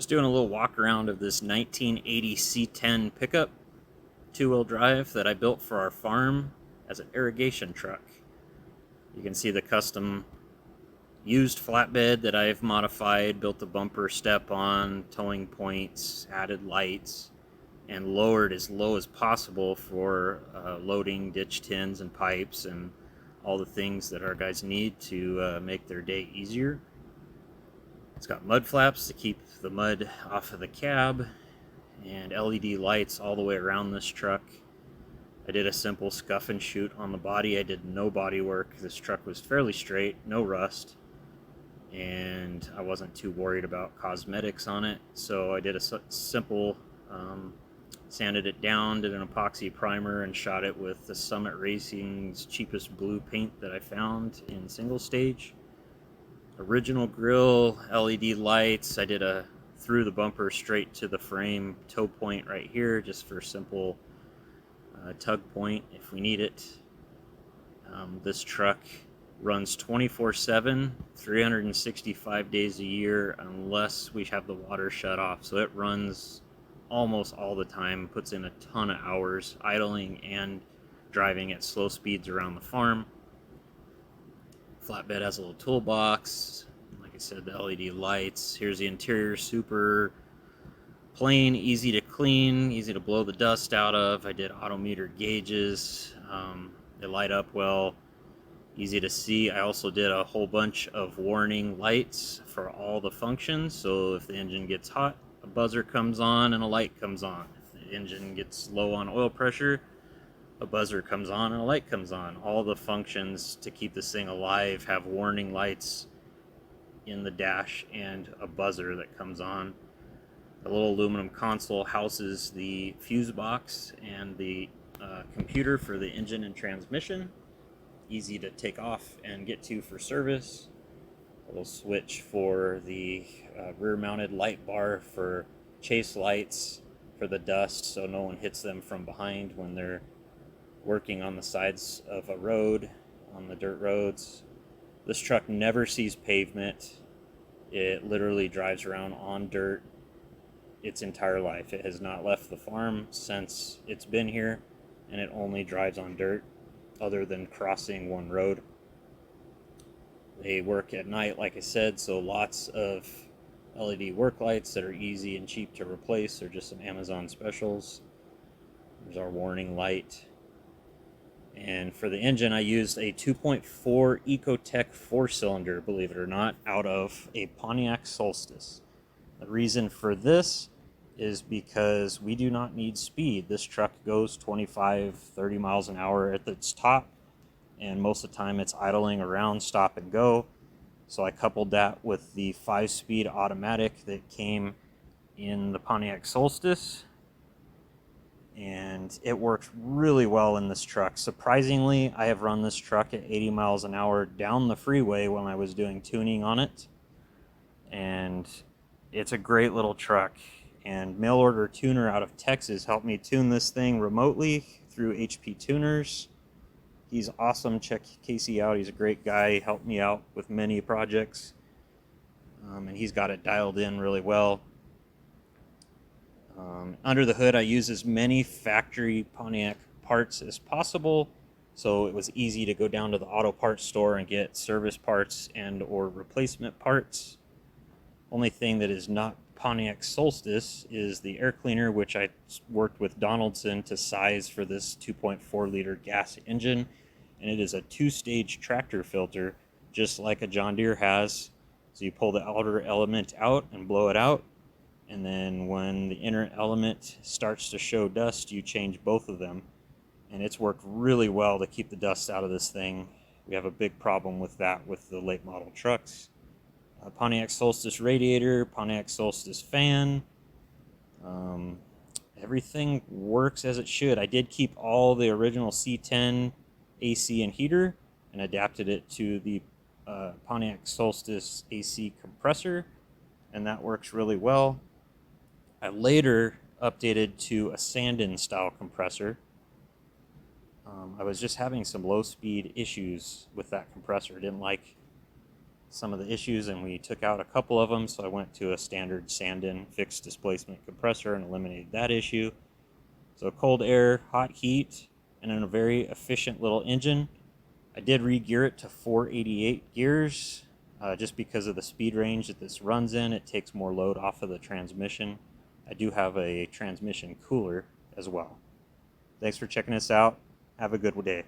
Just doing a little walk around of this 1980 C10 pickup, two-wheel drive that I built for our farm as an irrigation truck. You can see the custom used flatbed that I've modified, built the bumper step on, towing points, added lights, and lowered as low as possible for loading ditch tins and pipes and all the things that our guys need to make their day easier. It's got mud flaps to keep the mud off of the cab and LED lights all the way around this truck. I did a simple scuff and shoot on the body. I did no body work. This truck was fairly straight, no rust, and I wasn't too worried about cosmetics on it. So I did a simple sanded it down, did an epoxy primer, and shot it with the Summit Racing's cheapest blue paint that I found in single stage. Original grill, LED lights. I did a through the bumper straight to the frame tow point right here, just for simple tug point if we need it. This truck runs 24/7, 365 days a year, unless we have the water shut off. So it runs almost all the time, puts in a ton of hours idling and driving at slow speeds around the farm. Flatbed has a little toolbox. Like I said, the LED lights. Here's the interior, super plain, easy to clean, easy to blow the dust out of. I did auto meter gauges. They light up well, easy to see. I also did a whole bunch of warning lights for all the functions. So if the engine gets hot, a buzzer comes on and a light comes on. If the engine gets low on oil pressure, a buzzer comes on and a light comes on. All the functions to keep this thing alive have warning lights in the dash and a buzzer that comes on. The little aluminum console houses the fuse box and the computer for the engine and transmission. Easy to take off and get to for service. A little switch for the rear mounted light bar for chase lights for the dust, so no one hits them from behind when they're working on the sides of a road, on the dirt roads. This truck never sees pavement. It literally drives around on dirt its entire life. It has not left the farm since it's been here, and it only drives on dirt other than crossing one road. They work at night, like I said, so lots of LED work lights that are easy and cheap to replace. They're just some Amazon specials. There's our warning light. And for the engine, I used a 2.4 Ecotec 4-cylinder, believe it or not, out of a Pontiac Solstice. The reason for this is because we do not need speed. This truck goes 25, 30 miles an hour at its top, and most of the time it's idling around stop and go. So I coupled that with the 5-speed automatic that came in the Pontiac Solstice, and it works really well in this truck. Surprisingly, I have run this truck at 80 miles an hour down the freeway when I was doing tuning on it, and it's a great little truck. And mail order tuner out of Texas helped me tune this thing remotely through HP Tuners. He's awesome. Check Casey out. He's a great guy. He helped me out with many projects, and he's got it dialed in really well. Under the hood, I use as many factory Pontiac parts as possible, so it was easy to go down to the auto parts store and get service parts and or replacement parts. Only thing that is not Pontiac Solstice is the air cleaner, which I worked with Donaldson to size for this 2.4 liter gas engine, and it is a 2-stage tractor filter, just like a John Deere has. So you pull the outer element out and blow it out, and then when the inner element starts to show dust, you change both of them. And it's worked really well to keep the dust out of this thing. We have a big problem with that with the late model trucks. Pontiac Solstice radiator, Pontiac Solstice fan. Everything works as it should. I did keep all the original C10 AC and heater and adapted it to the Pontiac Solstice AC compressor, and that works really well. I later updated to a Sandin style compressor. I was just having some low speed issues with that compressor. I didn't like some of the issues, and we took out a couple of them, so I went to a standard sand-in fixed displacement compressor and eliminated that issue. So cold air, hot heat, and in a very efficient little engine. I did re-gear it to 488 gears, just because of the speed range that this runs in. It takes more load off of the transmission. I do have a transmission cooler as well. Thanks for checking us out. Have a good day.